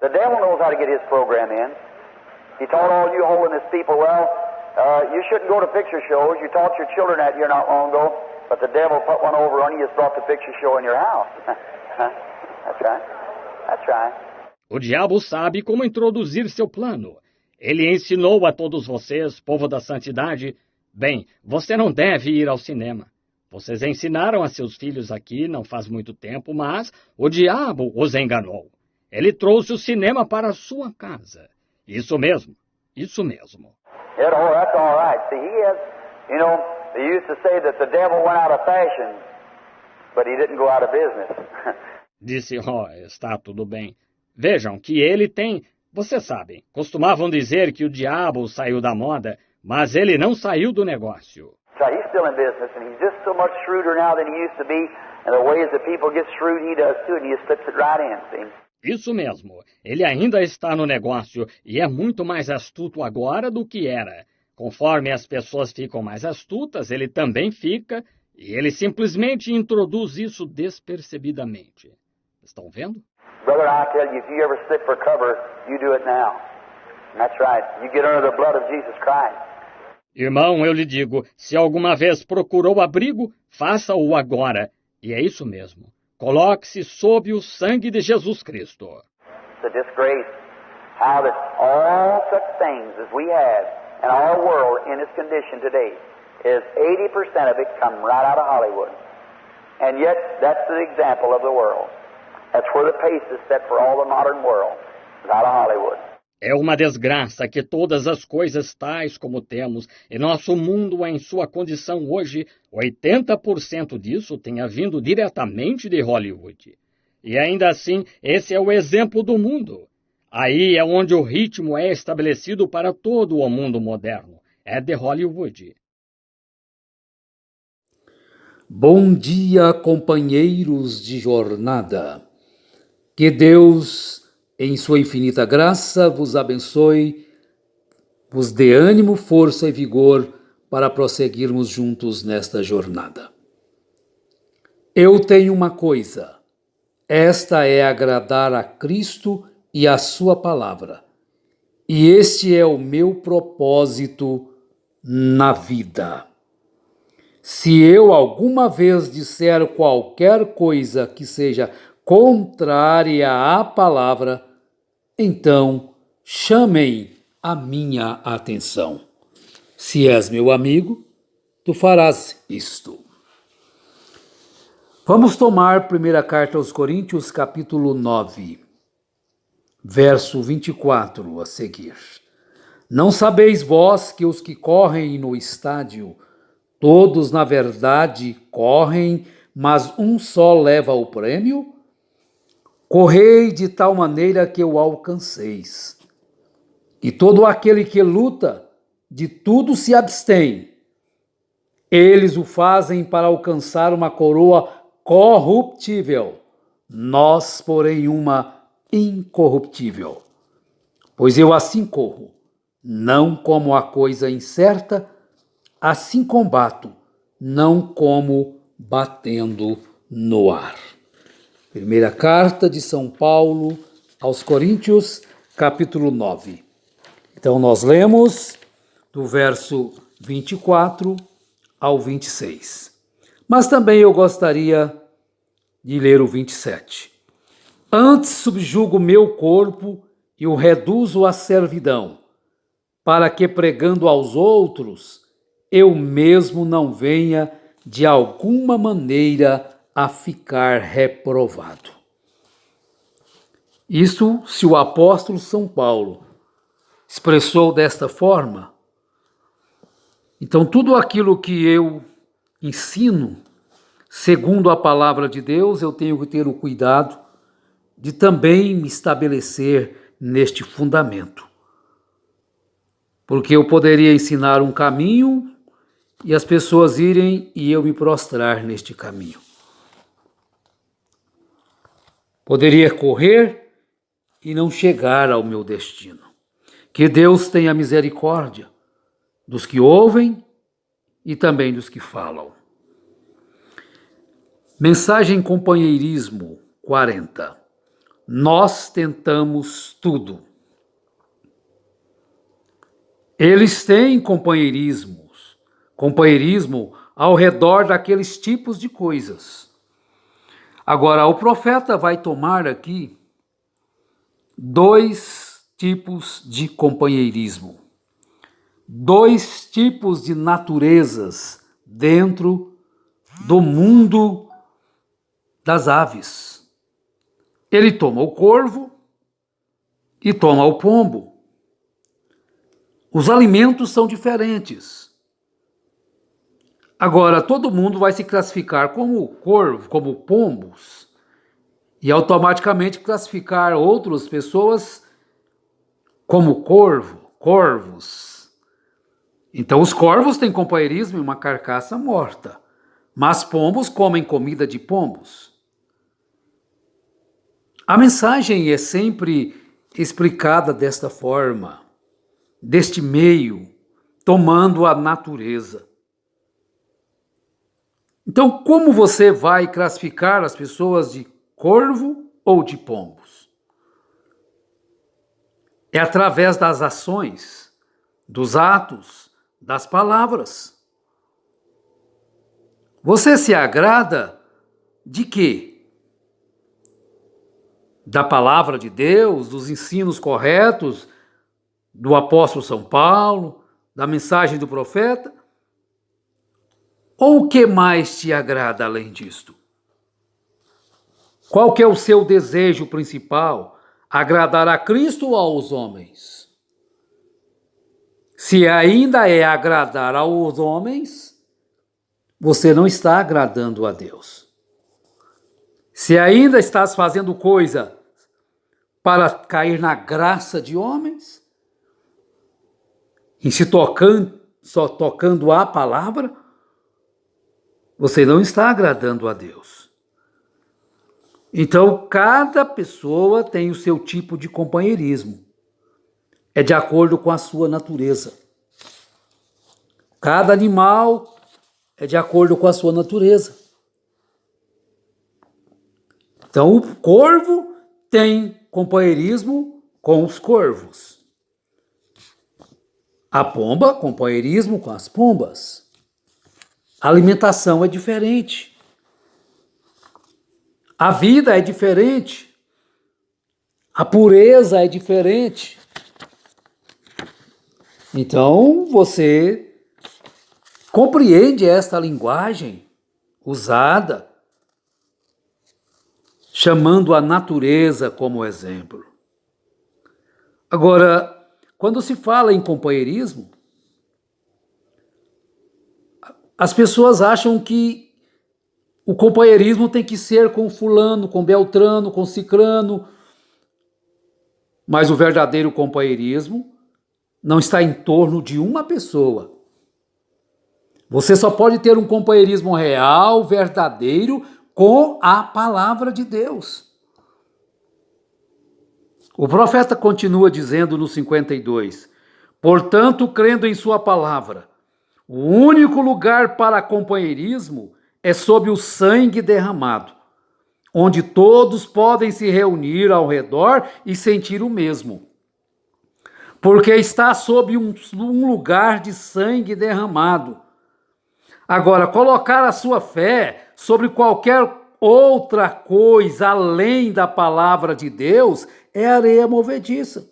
The devil knows how to get his program in. He taught all you holiness people, you shouldn't go to picture shows. You taught your children that here not long ago, but the devil put one over on you and brought the picture show in your house. That's right. That's right. O diabo sabe como introduzir seu plano. Ele ensinou a todos vocês, povo da santidade, bem, você não deve ir ao cinema. Vocês ensinaram a seus filhos aqui não faz muito tempo, mas o diabo os enganou. Ele trouxe o cinema para a sua casa. Isso mesmo, isso mesmo. That's all right. See, they used to say that the devil went out of fashion, but he didn't go out of business. Disse, está tudo bem. Vejam que ele tem... Vocês sabem, costumavam dizer que o diabo saiu da moda, mas ele não saiu do negócio. So he's still in business, and he's just so much shrewder now than he used to be, and the ways that people get shrewd, he does too, and he just slips it right in, see? Isso mesmo, ele ainda está no negócio e é muito mais astuto agora do que era. Conforme as pessoas ficam mais astutas, ele também fica, e ele simplesmente introduz isso despercebidamente. Estão vendo? Brother, I tell you, if you ever slip for cover, you do it now. And that's right. You get under the blood of Jesus Christ. Irmão, eu lhe digo, se alguma vez procurou abrigo, faça-o agora. E é isso mesmo. Coloque-se sob o sangue de Jesus Cristo. It's a disgrace how that all such things as we have in our world in its condition today is 80% of it come right out of Hollywood. And yet, that's the example of the world. That's where the pace is set for all the modern world, is out of Hollywood. É uma desgraça que todas as coisas tais como temos em nosso mundo em sua condição hoje, 80% disso tenha vindo diretamente de Hollywood. E ainda assim, esse é o exemplo do mundo. Aí é onde o ritmo é estabelecido para todo o mundo moderno. É de Hollywood. Bom dia, companheiros de jornada. Que Deus, em sua infinita graça, vos abençoe, vos dê ânimo, força e vigor para prosseguirmos juntos nesta jornada. Eu tenho uma coisa, esta é agradar a Cristo e a sua palavra, e este é o meu propósito na vida. Se eu alguma vez disser qualquer coisa que seja contrária à palavra, então chamem a minha atenção. Se és meu amigo, tu farás isto. Vamos tomar primeira carta aos Coríntios, capítulo 9, verso 24 a seguir. Não sabeis vós que os que correm no estádio, todos na verdade correm, mas um só leva o prêmio? Correi de tal maneira que o alcanceis. E todo aquele que luta, de tudo se abstém. Eles o fazem para alcançar uma coroa corruptível, nós, porém, uma incorruptível. Pois eu assim corro, não como a coisa incerta, assim combato, não como batendo no ar. Primeira carta de São Paulo aos Coríntios, capítulo 9. Então nós lemos do verso 24 ao 26. Mas também eu gostaria de ler o 27. Antes subjugo meu corpo e o reduzo à servidão, para que pregando aos outros, eu mesmo não venha de alguma maneira a ficar reprovado. Isso se o apóstolo São Paulo expressou desta forma, então tudo aquilo que eu ensino, segundo a palavra de Deus, eu tenho que ter o cuidado de também me estabelecer neste fundamento. Porque eu poderia ensinar um caminho e as pessoas irem e eu me prostrar neste caminho. Poderia correr e não chegar ao meu destino. Que Deus tenha misericórdia dos que ouvem e também dos que falam. Mensagem Companheirismo 40. nós tentamos tudo. Eles têm companheirismo ao redor daqueles tipos de coisas. Agora, o profeta vai tomar aqui 2 tipos de companheirismo, 2 tipos de naturezas dentro do mundo das aves. Ele toma o corvo e toma o pombo. Os alimentos são diferentes. Agora, todo mundo vai se classificar como corvo, como pombos, e automaticamente classificar outras pessoas como corvos. Então, os corvos têm companheirismo em uma carcaça morta, mas pombos comem comida de pombos. A mensagem é sempre explicada desta forma, deste meio, tomando a natureza. Então, como você vai classificar as pessoas de corvo ou de pombos? É através das ações, dos atos, das palavras. Você se agrada de quê? Da palavra de Deus, dos ensinos corretos, do apóstolo São Paulo, da mensagem do profeta? Ou o que mais te agrada além disto? Qual que é o seu desejo principal? Agradar a Cristo ou aos homens? Se ainda é agradar aos homens, você não está agradando a Deus. Se ainda estás fazendo coisa para cair na graça de homens, em só tocando a palavra, você não está agradando a Deus. Então, cada pessoa tem o seu tipo de companheirismo. É de acordo com a sua natureza. Cada animal é de acordo com a sua natureza. Então, o corvo tem companheirismo com os corvos. A pomba, companheirismo com as pombas. A alimentação é diferente. A vida é diferente. A pureza é diferente. Então, você compreende esta linguagem usada, chamando a natureza como exemplo. Agora, quando se fala em companheirismo, as pessoas acham que o companheirismo tem que ser com fulano, com beltrano, com cicrano, mas o verdadeiro companheirismo não está em torno de uma pessoa. Você só pode ter um companheirismo real, verdadeiro, com a palavra de Deus. O profeta continua dizendo no 52, portanto, crendo em sua palavra, o único lugar para companheirismo é sob o sangue derramado, onde todos podem se reunir ao redor e sentir o mesmo. Porque está sob um lugar de sangue derramado. Agora, colocar a sua fé sobre qualquer outra coisa além da palavra de Deus é areia movediça.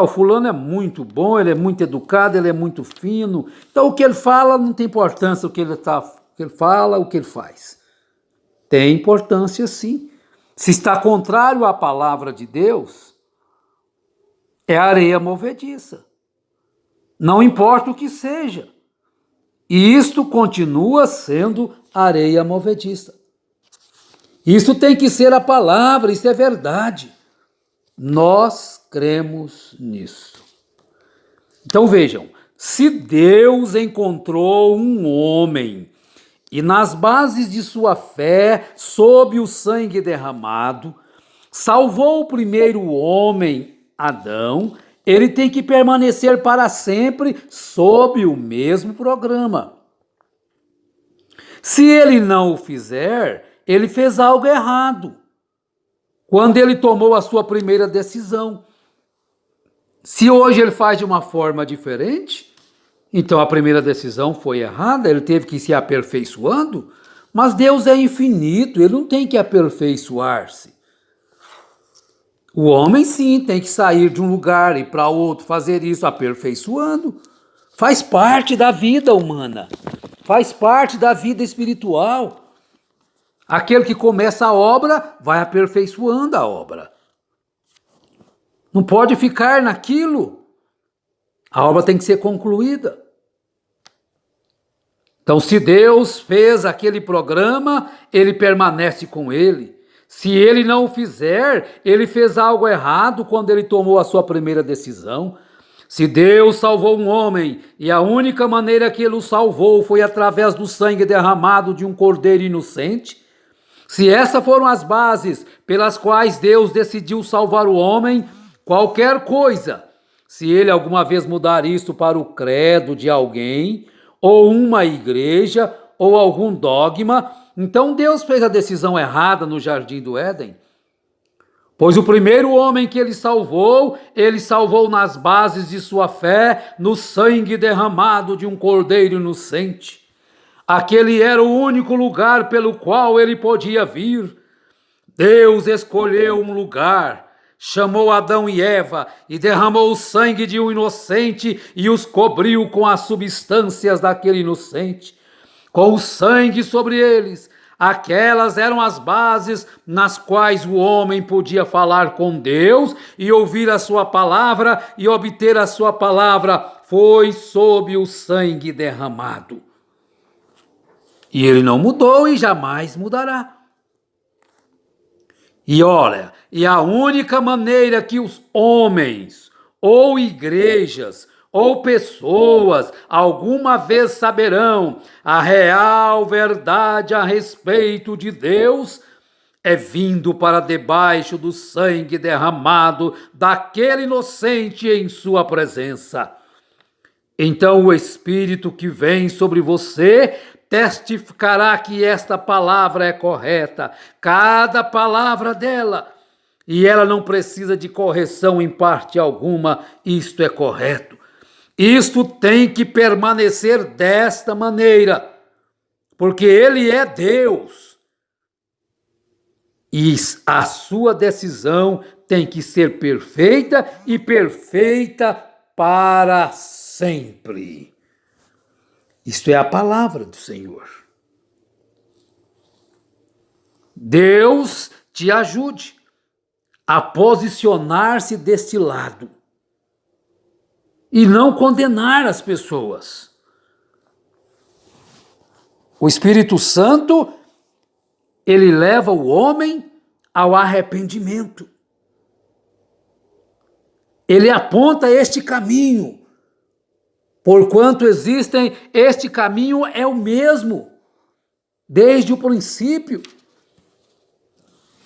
O fulano é muito bom, ele é muito educado, ele é muito fino. Então, o que ele fala não tem importância, o que ele fala, o que ele faz. Tem importância, sim. Se está contrário à palavra de Deus, é areia movediça. Não importa o que seja. E isto continua sendo areia movediça. Isso tem que ser a palavra, isso é verdade. Nós cremos nisso. Então vejam, se Deus encontrou um homem e nas bases de sua fé, sob o sangue derramado, salvou o primeiro homem, Adão, ele tem que permanecer para sempre sob o mesmo programa. Se ele não o fizer, ele fez algo errado. quando ele tomou a sua primeira decisão. Se hoje ele faz de uma forma diferente, então a primeira decisão foi errada, ele teve que ir se aperfeiçoando, mas Deus é infinito, ele não tem que aperfeiçoar-se. O homem sim tem que sair de um lugar e ir para outro, fazer isso aperfeiçoando. Faz parte da vida humana, faz parte da vida espiritual. Aquele que começa a obra vai aperfeiçoando a obra. Não pode ficar naquilo. A obra tem que ser concluída. Então, se Deus fez aquele programa, ele permanece com ele. Se ele não o fizer, ele fez algo errado quando ele tomou a sua primeira decisão. Se Deus salvou um homem e a única maneira que ele o salvou foi através do sangue derramado de um cordeiro inocente, se essas foram as bases pelas quais Deus decidiu salvar o homem, qualquer coisa, se ele alguma vez mudar isso para o credo de alguém, ou uma igreja, ou algum dogma, então Deus fez a decisão errada no Jardim do Éden. Pois o primeiro homem que ele salvou nas bases de sua fé, no sangue derramado de um cordeiro inocente. Aquele era o único lugar pelo qual ele podia vir. Deus escolheu um lugar, chamou Adão e Eva e derramou o sangue de um inocente e os cobriu com as substâncias daquele inocente. Com o sangue sobre eles, aquelas eram as bases nas quais o homem podia falar com Deus e ouvir a sua palavra e obter a sua palavra. Foi sob o sangue derramado. E ele não mudou e jamais mudará. E olha, e a única maneira que os homens, ou igrejas, ou pessoas, alguma vez saberão a real verdade a respeito de Deus, é vindo para debaixo do sangue derramado daquele inocente em sua presença. Então o Espírito que vem sobre você testificará que esta palavra é correta, cada palavra dela, e ela não precisa de correção em parte alguma, isto é correto. Isto tem que permanecer desta maneira, porque Ele é Deus. E a sua decisão tem que ser perfeita e perfeita para sempre. Isto é a palavra do Senhor. Deus te ajude a posicionar-se deste lado e não condenar as pessoas. O Espírito Santo, ele leva o homem ao arrependimento. Ele aponta este caminho. Porquanto existem, este caminho é o mesmo, desde o princípio.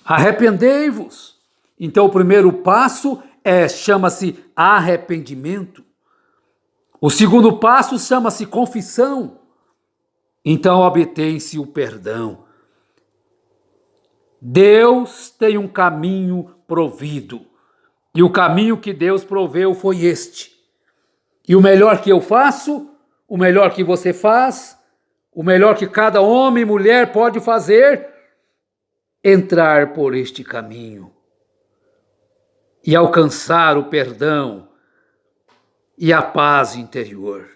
Arrependei-vos. Então o primeiro passo chama-se arrependimento. O segundo passo chama-se confissão. Então obtém-se o perdão. Deus tem um caminho provido. E o caminho que Deus proveu foi este. E o melhor que eu faço, o melhor que você faz, o melhor que cada homem e mulher pode fazer, entrar por este caminho e alcançar o perdão e a paz interior.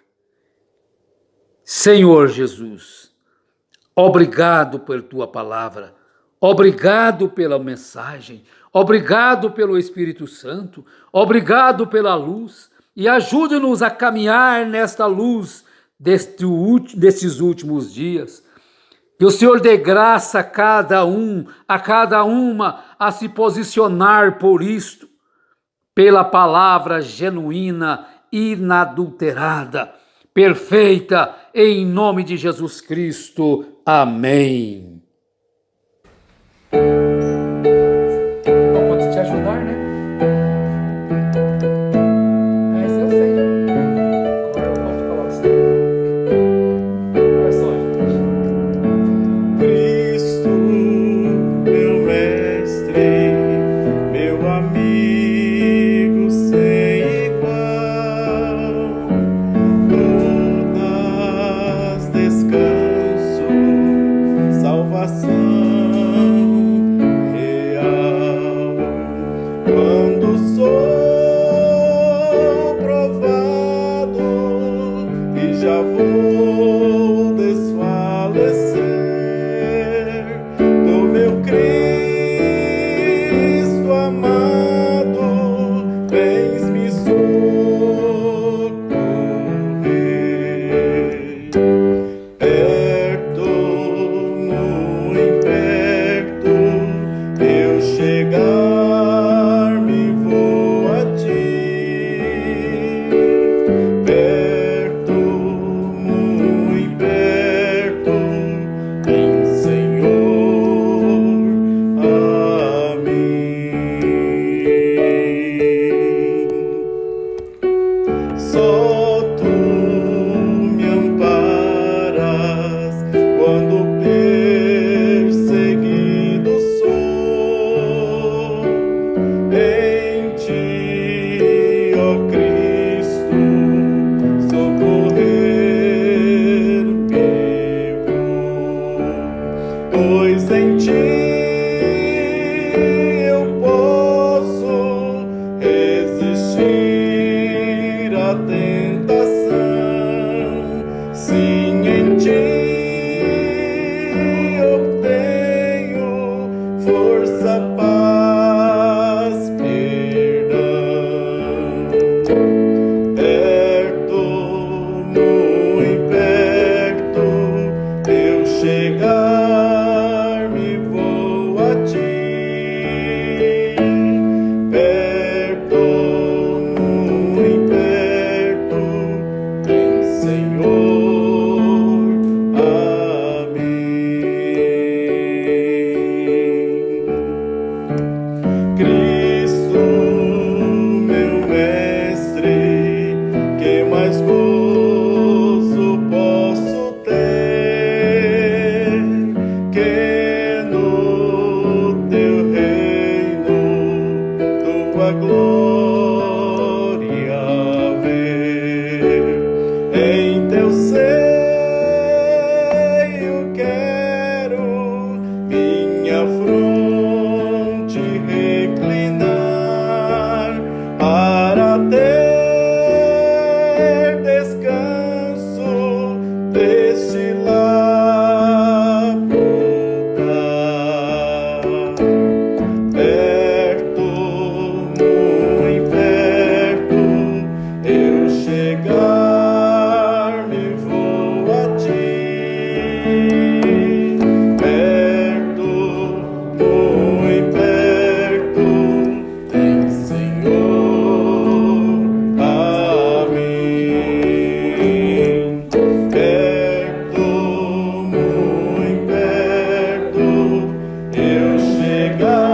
Senhor Jesus, obrigado por tua palavra, obrigado pela mensagem, obrigado pelo Espírito Santo, obrigado pela luz. E ajude-nos a caminhar nesta luz destes últimos dias. Que o Senhor dê graça a cada uma, a se posicionar por isto, pela palavra genuína, inadulterada, perfeita, em nome de Jesus Cristo. Amém. Pode te ajudar, né? Cristo, meu mestre. chegar-me vou a ti, perto, muito perto, vem, Senhor, a mim. Só tu me amparas quando perseguido sou. Em ti, ó Cristo, socorrer-me vou, pois em ti eu posso resistir à tentação. Sim, em ti obtenho força, paz, perdão. Perto, muito perto, eu chegar-me vou a ti, perto, muito perto, vem, Senhor, a mim. Cristo, meu mestre, que mais gozo posso ter que no teu reino tua glória ver. Em teu seio quero minha fronte reclinar para ter descanso deste labutar. Perto, muito perto, eu chegar-me vou a ti, perto, muito perto, vem, Senhor, a mim. Perto, muito perto, eu chegar